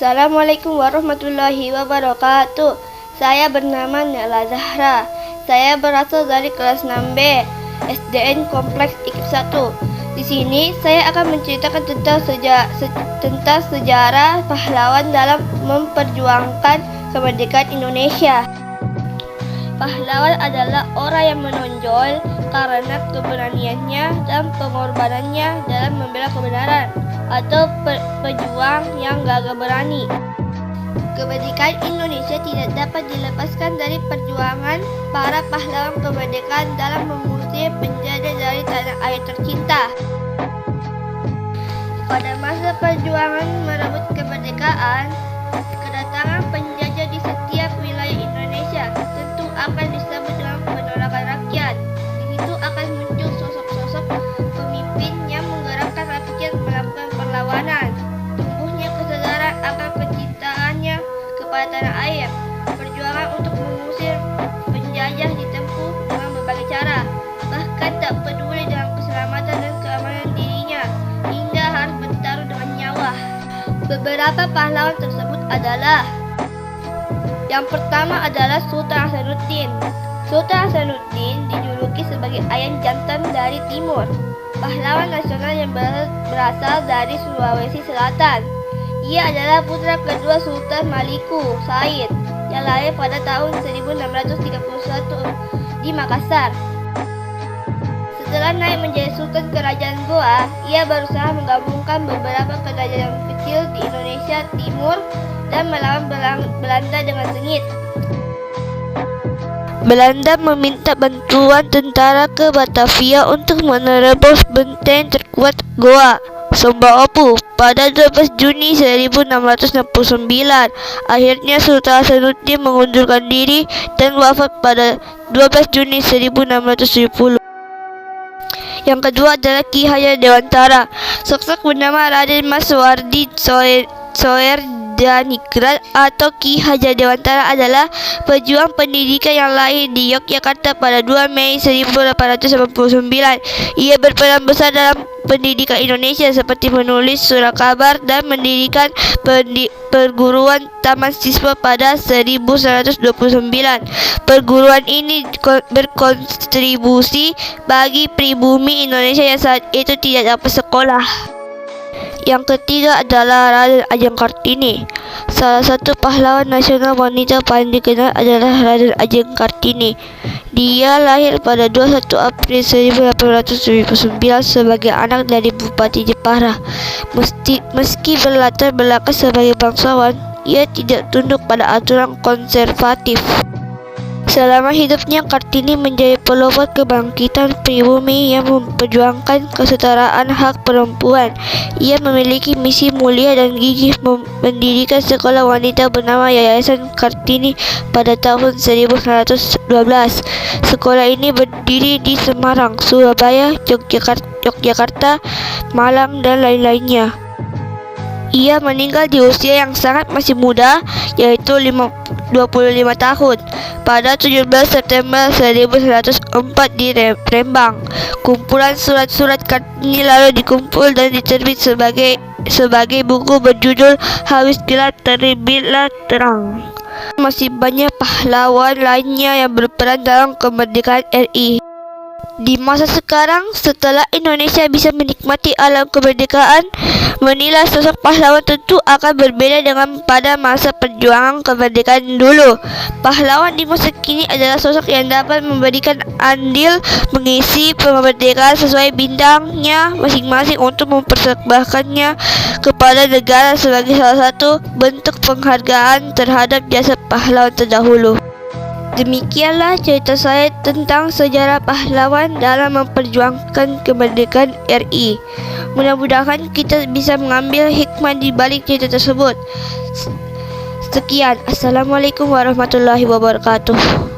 Assalamualaikum warahmatullahi wabarakatuh. Saya bernama Nela Zahra. Saya berasal dari kelas 6B SDN Kompleks IKIP 1. Di sini saya akan menceritakan tentang sejarah pahlawan dalam memperjuangkan kemerdekaan Indonesia. Pahlawan adalah orang yang menonjol karena keberaniannya dan pengorbanannya dalam membela kebenaran, atau pejuang yang gagah berani. Kemerdekaan Indonesia tidak dapat dilepaskan dari perjuangan para pahlawan kemerdekaan dalam mengusir penjajah dari tanah air tercinta. Pada masa perjuangan merebut kemerdekaan, kedatangan penjajah di setiap wilayah Indonesia tentu akan disambut dengan penolakan rakyat. Di situ akan muncul sosok-sosok pemimpin yang menggerakkan rakyat melakukan perlawanan. Tumbuhnya kesadaran akan kecintaannya kepada tanah air. Perjuangan untuk mengusir penjajah ditempuh dengan berbagai cara, bahkan tak peduli dengan keselamatan dan keamanan dirinya, hingga harus bertaruh dengan nyawa. Beberapa pahlawan tersebut adalah: yang pertama adalah Sultan Hasanuddin. Sultan Hasanuddin dijuluki sebagai ayam jantan dari timur, pahlawan nasional yang berasal dari Sulawesi Selatan. Ia adalah putra kedua Sultan Maliku Said yang lahir pada tahun 1631 di Makassar. Setelah naik menjadi Sultan Kerajaan Goa, ia berusaha menggabungkan beberapa kerajaan kecil di Indonesia Timur dan melawan Belanda dengan sengit. Belanda meminta bantuan tentara ke Batavia untuk menerobos benteng terkuat Goa, Sumbaopu, pada 12 Juni 1669. Akhirnya Sultan Hasanuddin mengundurkan diri dan wafat pada 12 Juni 1670. Yang kedua adalah Ki Hajar Dewantara. Sosok bernama Raden Mas Suwardi Soehardianingrat atau Ki Hajar Dewantara adalah pejuang pendidikan yang lahir di Yogyakarta pada 2 Mei 1889. Ia berperan besar dalam pendidikan Indonesia seperti menulis surat kabar dan mendirikan perguruan Taman Siswa pada 1929. Perguruan ini berkontribusi bagi pribumi Indonesia yang saat itu tidak dapat sekolah. Yang ketiga adalah Raden Ajeng Kartini. Salah satu pahlawan nasional wanita paling dikenal adalah Raden Ajeng Kartini. Dia lahir pada 21 April 1879 sebagai anak dari Bupati Jepara. Meski berlatar belakang sebagai bangsawan, ia tidak tunduk pada aturan konservatif. Selama hidupnya, Kartini menjadi pelopor kebangkitan pribumi yang memperjuangkan kesetaraan hak perempuan. Ia memiliki misi mulia dan gigih mendirikan sekolah wanita bernama Yayasan Kartini pada tahun 1912. Sekolah ini berdiri di Semarang, Surabaya, Yogyakarta, Malang, dan lain-lainnya. Ia meninggal di usia yang sangat masih muda, yaitu 25 tahun, pada 17 September 1904 di Rembang. Kumpulan surat-surat Kartini lalu dikumpul dan diterbit sebagai buku berjudul Hawis Gelap Terbitlah Terang. Masih banyak pahlawan lainnya yang berperan dalam kemerdekaan RI. Di masa sekarang, setelah Indonesia bisa menikmati alam kemerdekaan, menilai sosok pahlawan tentu akan berbeda dengan pada masa perjuangan kemerdekaan dulu. Pahlawan di masa kini adalah sosok yang dapat memberikan andil mengisi kemerdekaan sesuai bidangnya masing-masing untuk mempersembahkannya kepada negara sebagai salah satu bentuk penghargaan terhadap jasa pahlawan terdahulu. Demikianlah cerita saya tentang sejarah pahlawan dalam memperjuangkan kemerdekaan RI. Mudah-mudahan kita bisa mengambil hikmah di balik cerita tersebut. Sekian, Assalamualaikum warahmatullahi wabarakatuh.